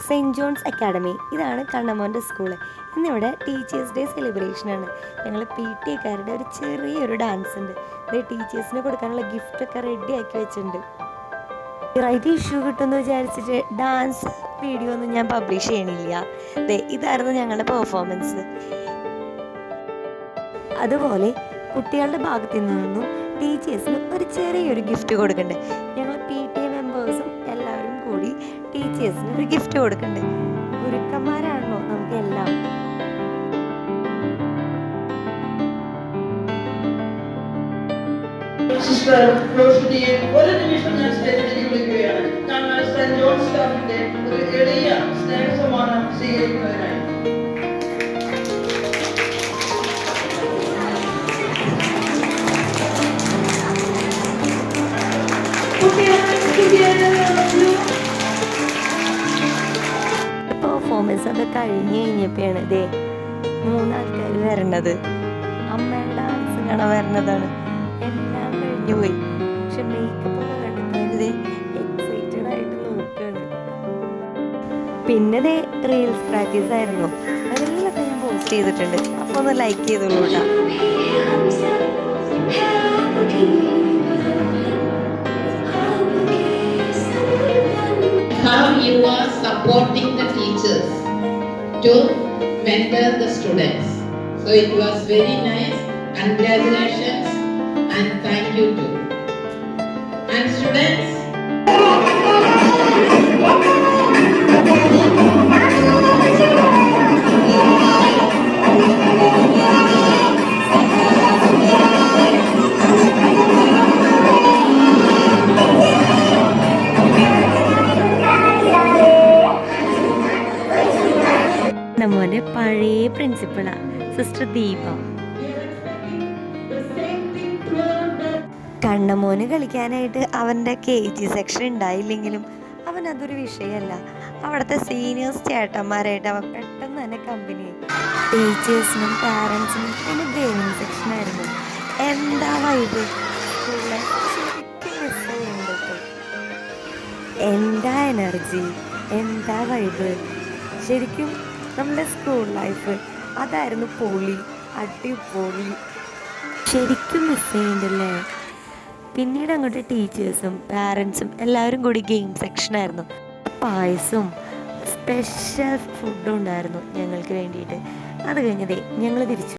Cent John's Academy. ഇതാണ് കണ്ണമോൻ്റെ school. ഇന്നിവിടെ ടീച്ചേഴ്സ് ഡേ സെലിബ്രേഷനാണ്. ഞങ്ങൾ PTA-കാരുടെ ഒരു ചെറിയൊരു ഡാൻസ് ഉണ്ട്. ഇത് ടീച്ചേഴ്സിന് കൊടുക്കാനുള്ള ഗിഫ്റ്റൊക്കെ റെഡിയാക്കി വെച്ചിട്ടുണ്ട്. റൈറ്റ് ഇഷ്യൂ കിട്ടുമെന്ന് വിചാരിച്ചിട്ട് ഡാൻസ് വീഡിയോ ഒന്നും ഞാൻ പബ്ലിഷ് ചെയ്യണില്ല. ഇതായിരുന്നു ഞങ്ങളുടെ പെർഫോമൻസ്. അതുപോലെ കുട്ടികളുടെ ഭാഗത്തു നിന്നും ടീച്ചേഴ്സിന് ഒരു ചെറിയൊരു ഗിഫ്റ്റ് കൊടുക്കുന്നുണ്ട്. ഞങ്ങൾ PTA മെമ്പേഴ്സും എല്ലാവരും കൂടി ടീച്ചേഴ്സിന് ഒരു ഗിഫ്റ്റ് കൊടുക്കുന്നുണ്ട്. ഗുരുക്കന്മാരാണല്ലോ നമുക്ക് എല്ലാം. സിസ്റ്റർ റോഷിനിയെ ഒരു നിമിഷം ഞാൻ സ്റ്റേജിലേക്ക് വിളിക്കുകയാണ്. ഞങ്ങൾ സെന്റ് ജോൺസ് സ്റ്റാഫിന്റെ ഒരു എളിയ സ്നേഹസമ്മാനം സ്വീകരിക്കുന്നതിനായി. പെർഫോമൻസ് ഒക്കെ കഴിഞ്ഞപ്പോഴാണ് 3 ആൾക്കാർ വരണത്. അമ്മയുടെ ഡാൻസ് കാണാൻ വരണതാണ്. എല്ലാം കഴിഞ്ഞു പോയി. പക്ഷെ മേക്കപ്പ് ഒക്കെ കണ്ടിട്ട് എക്സൈറ്റഡ് ആയിട്ട് നോക്കുകയാണ്. പിന്നെ റീൽസ് പ്രാക്ടീസ് ആയിരുന്നു. അതിലൊക്കെ ഞാൻ പോസ്റ്റ് ചെയ്തിട്ടുണ്ട്. അപ്പോൾ ഒന്ന് ലൈക്ക് ചെയ്തോളൂ കേട്ടോ. How you are supporting the teachers to mentor the students. So it was very nice. Congratulations and thank you too. And students, നമ്മുടെ പഴയ പ്രിൻസിപ്പളാ സിസ്റ്റർ ദീപ. കണ്ണമോന് കളിക്കാനായിട്ട് അവൻ്റെ KG സെക്ഷൻ ഉണ്ടായില്ലെങ്കിലും അവൻ അതൊരു വിഷയമല്ല. അവിടുത്തെ സീനിയേഴ്സ് ചേട്ടന്മാരായിട്ട് അവൻ പെട്ടെന്ന് തന്നെ കമ്പനി. ടീച്ചേഴ്സിനും പാരൻസിനും പിന്നെ ഗെയിമിങ് സെക്ഷനായിരുന്നു. എന്താ വൈബ്! സ്കൂളിലെ ശരിക്കും മിസ് ചെയ്യുന്നുണ്ട്. എന്താ എനർജി, എന്താ വൈബ്! ശരിക്കും നമ്മുടെ സ്കൂൾ ലൈഫ് അതായിരുന്നു പൊളി, അടിപൊളി. ശരിക്കും മിസ് ചെയ്യുന്നുണ്ടല്ലേ. പിന്നീട് അങ്ങോട്ട് ടീച്ചേഴ്സും പാരൻസും എല്ലാവരും കൂടി ഗെയിം സെക്ഷനായിരുന്നു. പായസവും സ്പെഷ്യൽ ഫുഡും ഉണ്ടായിരുന്നു ഞങ്ങൾക്ക് വേണ്ടിയിട്ട്. അത് കഴിഞ്ഞതേ ഞങ്ങൾ തിരിച്ചു.